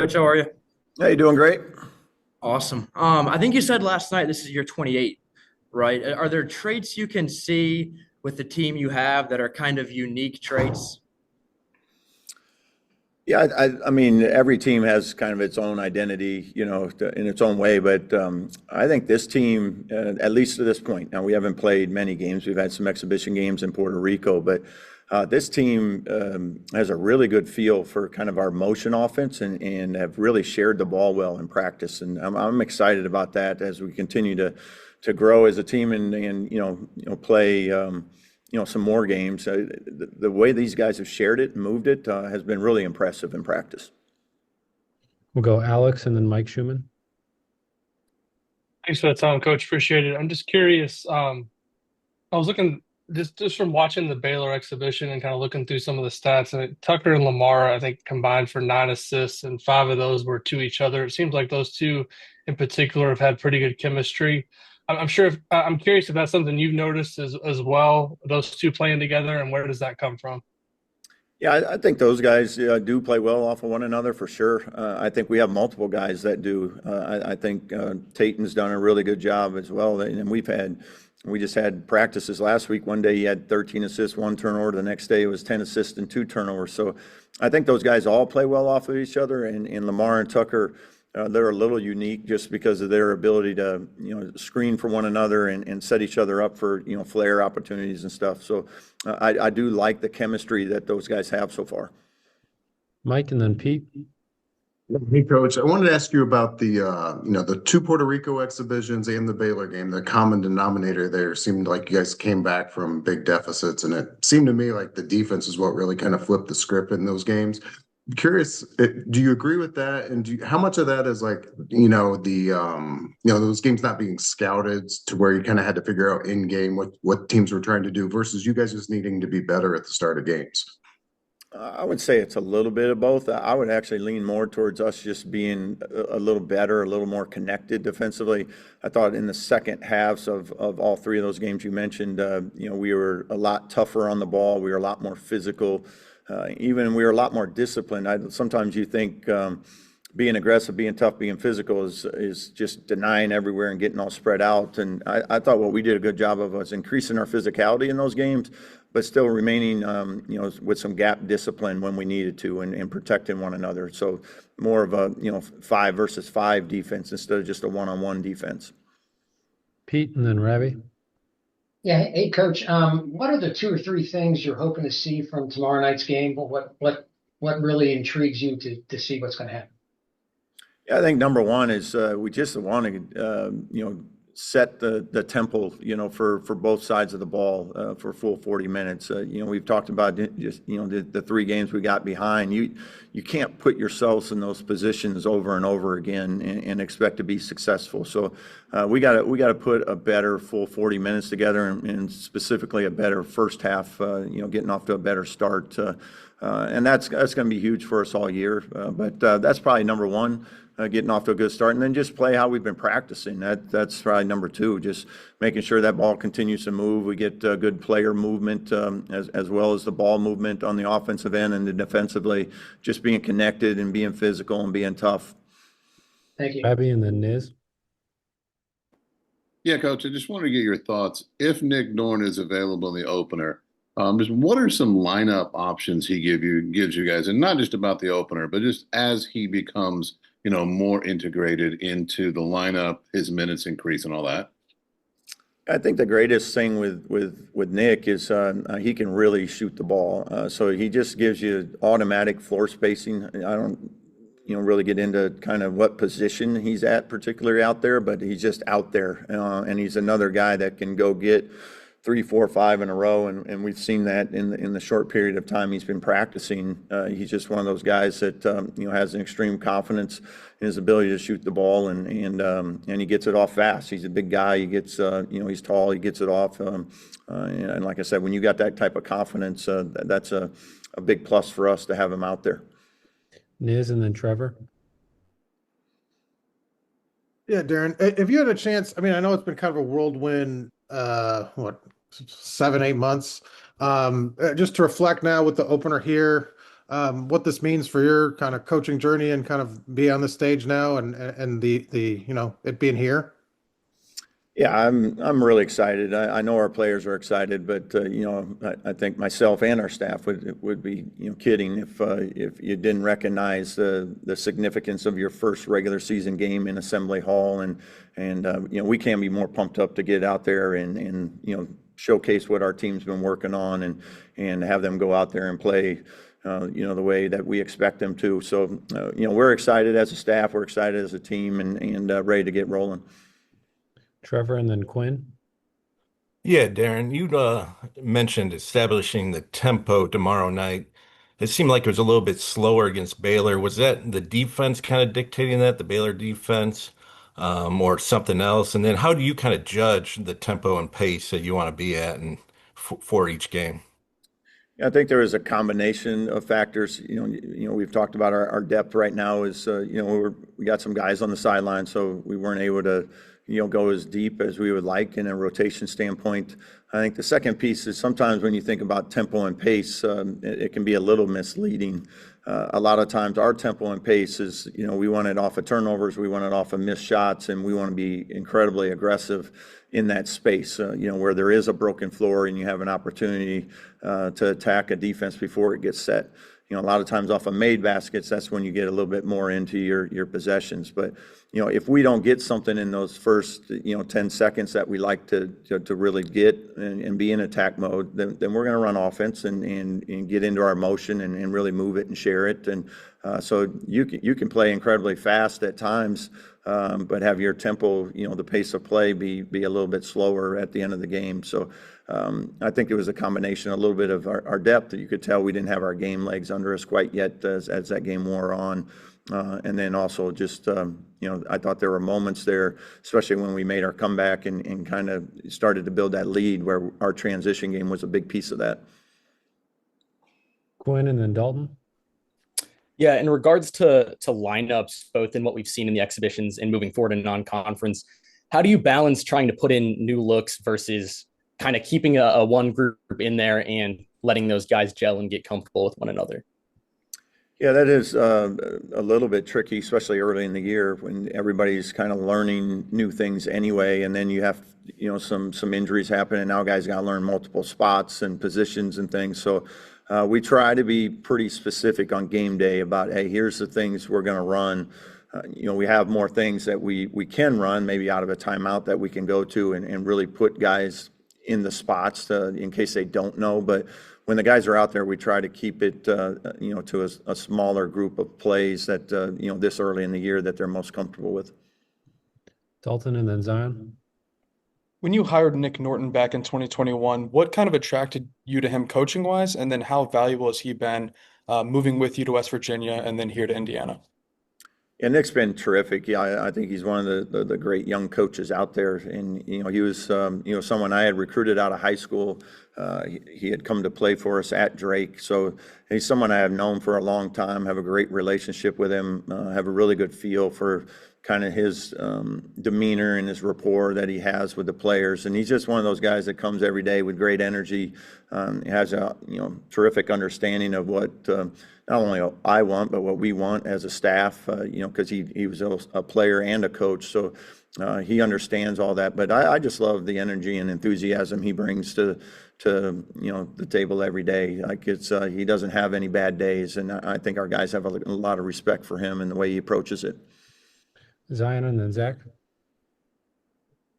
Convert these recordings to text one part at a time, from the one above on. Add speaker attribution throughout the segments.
Speaker 1: Coach, how are you?
Speaker 2: Hey, doing great.
Speaker 1: Awesome. I think you said last night this is your 28, right? Are there traits you can see with the team you have that are kind of unique traits?
Speaker 2: Yeah, I mean, every team has kind of its own identity, in its own way. But I think this team, at least to this point, now we haven't played many games. We've had some exhibition games in Puerto Rico, but this team has a really good feel for kind of our motion offense and have really shared the ball well in practice. And I'm excited about that as we continue to grow as a team and play. Some more games. The way these guys have shared it and moved it has been really impressive in practice.
Speaker 3: We'll go Alex and then Mike Schumann.
Speaker 4: Thanks for that time, Coach. Appreciate it. I'm just curious. I was looking just from watching the Baylor exhibition and kind of looking through some of the stats. And Tucker and Lamar, I think, combined for 9 assists, and 5 of those were to each other. It seems like those two in particular have had pretty good chemistry. I'm curious if that's something you've noticed as well. Those two playing together, and where does that come from?
Speaker 2: Yeah, I think those guys do play well off of one another for sure. I think we have multiple guys that do. I think Tatum's done a really good job as well. And we just had practices last week. One day he had 13 assists, 1 turnover. The next day it was 10 assists and 2 turnovers. So I think those guys all play well off of each other. And Lamar and Tucker, they're a little unique just because of their ability to, screen for one another and set each other up for, flare opportunities and stuff. So I do like the chemistry that those guys have so far.
Speaker 3: Mike and then Pete.
Speaker 5: Hey, Coach, I wanted to ask you about the two Puerto Rico exhibitions and the Baylor game. The common denominator there seemed like you guys came back from big deficits, and it seemed to me like the defense is what really kind of flipped the script in those games. I'm curious, do you agree with that? And how much of that is like, those games not being scouted to where you kind of had to figure out in game what teams were trying to do versus you guys just needing to be better at the start of games?
Speaker 2: I would say it's a little bit of both. I would actually lean more towards us just being a little better, a little more connected defensively. I thought in the second halves of all three of those games you mentioned, we were a lot tougher on the ball. We were a lot more physical. Even we were a lot more disciplined. Sometimes you think being aggressive, being tough, being physical is just denying everywhere and getting all spread out. And I thought what we did a good job of was increasing our physicality in those games, but still remaining, with some gap discipline when we needed to and protecting one another. So more of a, 5 versus 5 defense instead of just a one-on-one defense.
Speaker 3: Pete and then Ravi.
Speaker 6: Yeah, hey coach. What are the 2 or 3 things you're hoping to see from tomorrow night's game? What really intrigues you to see what's going to happen?
Speaker 2: Yeah, I think number one is we just want to set the tempo for both sides of the ball for full 40 minutes. We've talked about just the 3 games we got behind. You can't put yourselves in those positions over and over again and expect to be successful. So we got to put a better full 40 minutes together and specifically a better first half. Getting off to a better start. And that's going to be huge for us all year. But that's probably number one. Getting off to a good start, and then just play how we've been practicing. That's probably number 2, just making sure that ball continues to move. We get good player movement as well as the ball movement on the offensive end, and then defensively, just being connected and being physical and being tough.
Speaker 6: Thank you.
Speaker 3: Ravi and then Niz.
Speaker 7: Yeah, Coach, I just want to get your thoughts. If Nick Dorn is available in the opener, just what are some lineup options he gives you guys, and not just about the opener, but just as he becomes more integrated into the lineup, his minutes increase and all that?
Speaker 2: I think the greatest thing with Nick is he can really shoot the ball. So he just gives you automatic floor spacing. I don't really get into kind of what position he's at particularly out there, but he's just out there. And he's another guy that can go get 3, 4, 5 in a row, and we've seen that in the short period of time he's been practicing. He's just one of those guys that has an extreme confidence in his ability to shoot the ball, and he gets it off fast. He's a big guy. He gets he's tall. He gets it off, and like I said, when you got that type of confidence, that's a big plus for us to have him out there.
Speaker 3: Niz and then Trevor.
Speaker 8: Yeah, Darren, if you had a chance, I mean, I know it's been kind of a whirlwind, 7, 8 months. Just to reflect now with the opener here, what this means for your kind of coaching journey and kind of be on the stage now and the it being here?
Speaker 2: Yeah, I'm really excited. I know our players are excited, but I think myself and our staff would be kidding if you didn't recognize the significance of your first regular season game in Assembly Hall, and we can't be more pumped up to get out there and showcase what our team's been working on and have them go out there and play the way that we expect them to. So we're excited as a staff, we're excited as a team, and ready to get rolling.
Speaker 3: Trevor and then Quinn.
Speaker 9: Yeah, Darren, you mentioned establishing the tempo tomorrow night. It seemed like it was a little bit slower against Baylor. Was that the defense kind of dictating that, the Baylor defense, or something else? And then how do you kind of judge the tempo and pace that you want to be at and for each game?
Speaker 2: I think there is a combination of factors. We've talked about our depth right now is, we got some guys on the sideline, so we weren't able to, go as deep as we would like in a rotation standpoint. I think the second piece is sometimes when you think about tempo and pace, it can be a little misleading. A lot of times our tempo and pace is, we want it off of turnovers, we want it off of missed shots, and we want to be incredibly aggressive in that space, where there is a broken floor and you have an opportunity to attack a defense before it gets set. A lot of times off of made baskets, that's when you get a little bit more into your possessions. But, if we don't get something in those first, 10 seconds that we like to really get and be in attack mode, then we're going to run offense and get into our motion and really move it and share it. And so you can play incredibly fast at times, but have your tempo, the pace of play be a little bit slower at the end of the game. So I think it was a combination, a little bit of our depth. You could tell we didn't have our game legs under us quite yet as that game wore on. And then also just, I thought there were moments there, especially when we made our comeback and kind of started to build that lead where our transition game was a big piece of that.
Speaker 3: Quinn and then Dalton.
Speaker 10: Yeah, in regards to lineups, both in what we've seen in the exhibitions and moving forward in non-conference, how do you balance trying to put in new looks versus kind of keeping a one group in there and letting those guys gel and get comfortable with one another?
Speaker 2: Yeah, that is a little bit tricky, especially early in the year when everybody's kind of learning new things anyway, and then you have some injuries happen, and now guys got to learn multiple spots and positions and things. So we try to be pretty specific on game day about, hey, here's the things we're going to run. We have more things that we can run, maybe out of a timeout that we can go to and really put guys in the spots in case they don't know. But when the guys are out there, we try to keep it, to a smaller group of plays that, this early in the year that they're most comfortable with.
Speaker 3: Dalton and then Zion.
Speaker 11: When you hired Nick Norton back in 2021, what kind of attracted you to him coaching wise? And then how valuable has he been moving with you to West Virginia and then here to Indiana?
Speaker 2: Yeah, Nick's been terrific. Yeah, I think he's one of the great young coaches out there. And, he was, someone I had recruited out of high school. He had come to play for us at Drake. So he's someone I have known for a long time, have a great relationship with him, have a really good feel for kind of his demeanor and his rapport that he has with the players. And he's just one of those guys that comes every day with great energy, has a terrific understanding of what not only I want, but what we want as a staff, because he was a player and a coach. So he understands all that. But I just love the energy and enthusiasm he brings to the table every day. Like he doesn't have any bad days. And I think our guys have a lot of respect for him and the way he approaches it.
Speaker 3: Zion and then Zach.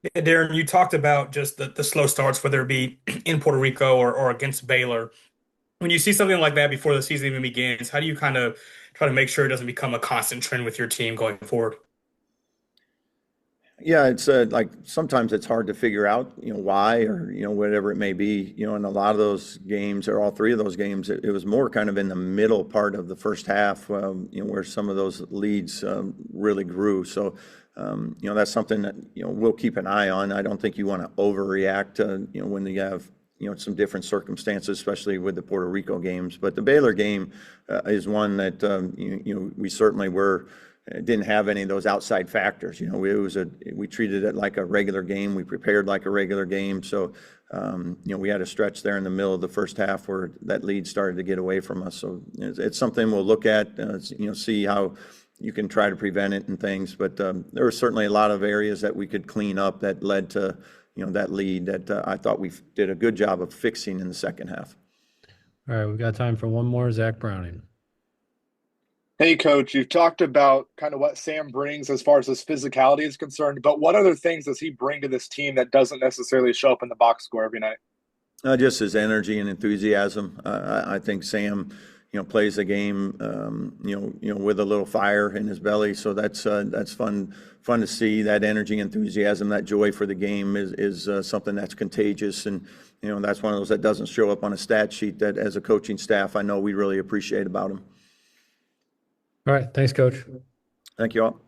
Speaker 12: Yeah, Darren, you talked about just the slow starts, whether it be in Puerto Rico or against Baylor. When you see something like that before the season even begins, how do you kind of try to make sure it doesn't become a constant trend with your team going forward?
Speaker 2: Yeah, it's like sometimes it's hard to figure out, why or, whatever it may be. In a lot of those games or all three of those games, it was more kind of in the middle part of the first half, where some of those leads really grew. So, that's something that, we'll keep an eye on. I don't think you want to overreact, when you have, some different circumstances, especially with the Puerto Rico games. But the Baylor game is one that, we certainly were didn't have any of those outside factors. You know, we treated it like a regular game. We prepared like a regular game. So, you know, we had a stretch there in the middle of the first half where that lead started to get away from us. So it's something we'll look at, you know, see how you can try to prevent it and things. But there were certainly a lot of areas that we could clean up that led to, you know, that lead that I thought we did a good job of fixing in the second half.
Speaker 3: All right, we've got time for one more. Zach Browning.
Speaker 13: Hey, Coach, you've talked about kind of what Sam brings as far as his physicality is concerned, but what other things does he bring to this team that doesn't necessarily show up in the box score every night?
Speaker 2: Just his energy and enthusiasm. I think Sam, you know, plays the game, you know, with a little fire in his belly. So that's fun to see. That energy, enthusiasm, that joy for the game is something that's contagious. And, you know, that's one of those that doesn't show up on a stat sheet that as a coaching staff, I know we really appreciate about him.
Speaker 3: All right, thanks, Coach.
Speaker 2: Thank you all.